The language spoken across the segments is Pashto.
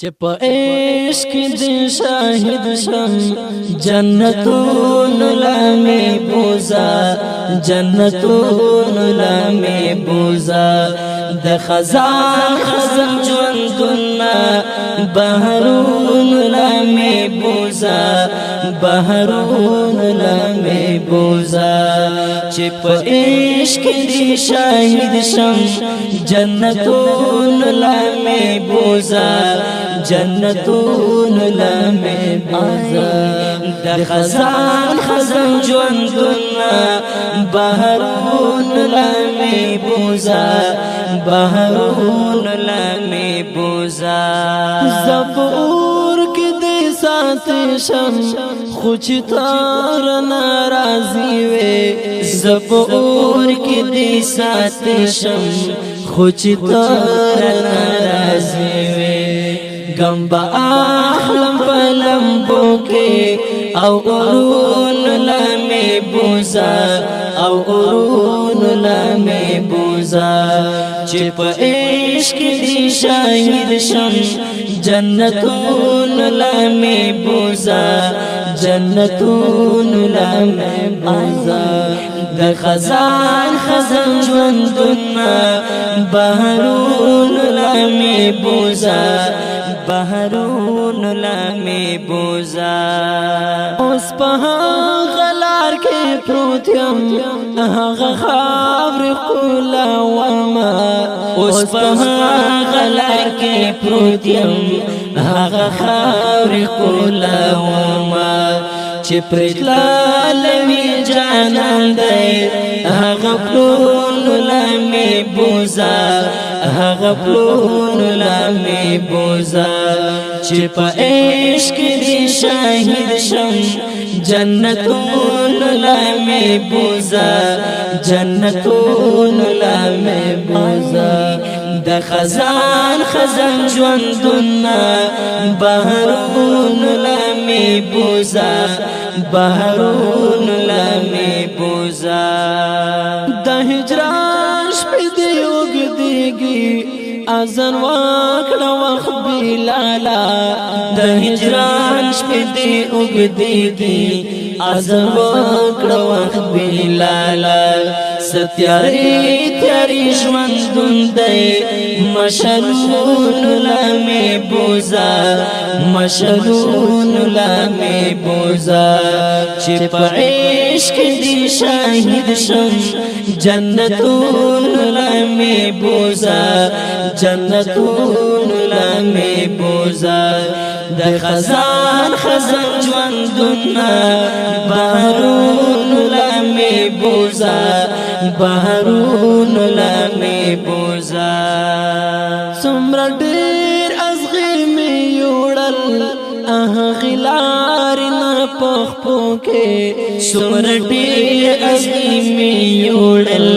چپ عشق دی شاہد شم جنتون لامی بوزا جنتون لامی بوزا د خزان خزم جوندنا بحرون لامی بوزا بحرون لامی بوزا چپ عشق دی شاہد شم جنتون لامی بوزا جنتون لامی بوزا د خزان خزم جوندنا بحرون لامی بوزا بحرون لامی بوزا زبور کی دی سات شم خوچ تار ناراضی وے زبور کی دی سات شم خوچ تار ناراضی وے غم با اخلم پلمبو کے او قرون لامی بوزا او قرون لامی بوزا چپ عشق دی شاہد شم جنتون لامی بوزا جنتون لامی بوزا د خزان خزم جوندنا بحرون لامی بوزا بحرون لامی بوزا اوس په غلار کې پروت یم هغه خاور کولا وما اوس په غلار کې پروت یم هغه خاور کولا وما چې پرتلا لوي جانان دی هغه پلون لامی بوزا هغه پلون لامی بوزا چې په عشق دی شاهد شم جنتون لامی بوزا جنتون لامی بوزا د خزان خزان ژوندونه بحرون لامی بوزا بحرون لامی بوزا د هجران شپې دی اوږدېږي اذان وکړه وخت بلالا د هجران شپې دی اوږدېږي اذان وکړه وخت بلالا ستیاري تیاري ژوندون دی مشلون لامی بوزا مشلون لامی بوزا چې په عشق دی شاهد شم جنتون لامی بوزا جنتون لامی بوزا د خزان خزان ژوندونه بحرون لامی بوزا بحرون لامی بوزا څومره ډېر ازغې مې یوړل غلار نه پخپو کې څومره ډېر ازغې مې یوړل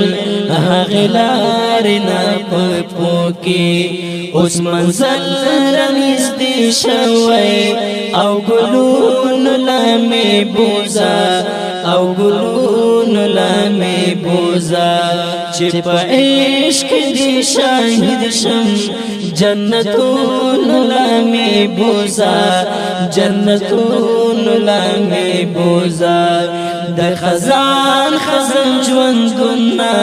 غلار نه پخپو کې اوس منزل رانږدې شوی او ګلون لامی بوزا او ګلون لامی بوزا چې په عشق دی شاهد شم جنتون لامی بوزا جنتون لامی بوزا د خزان خزان ژوندونه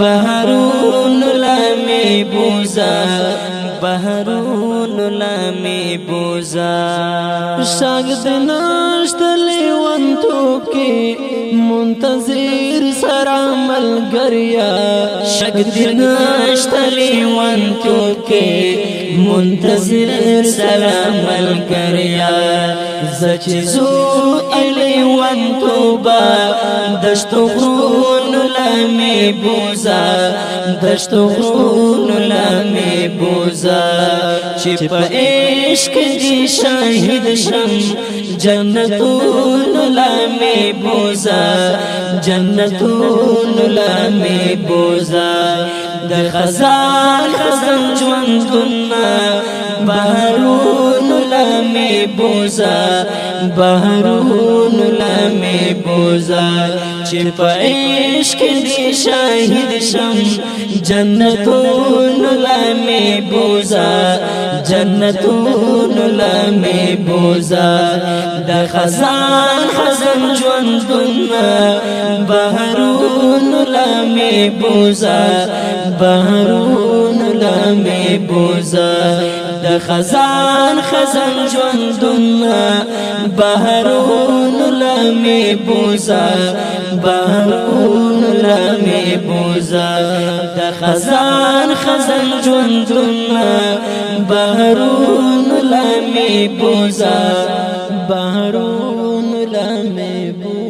بحرون لامی بوزا بحرون لامی بوزا شاگرد نشت لیوانتو کې منتظر سره ملګریا شاگرد نشت لیوانتو کې منتظر سره ملګریا زچزو لیوانتو با دشتو غرون لامی بوزا دشتو غرون لامی بوزا چې په عشق دی شاهد شم جنتون لامی بوزا جنتون لامی بوزا د خزان خزان ژوندونه بحرون لمی بوزا بهرون لمی بوزا چه پا عشق دی شاہد شم جنتون لمی بوزا جنتون لمی بوزا دا خزان خزان جوندون بهرون لمی بوزا بهرون لمی بوزا دا خزان خزان جوندون بهرون لمی بوزا بهرون لمی بوزا دا خزان خزان جوندون بهرون لمی بوزا بهرون لمی بوزا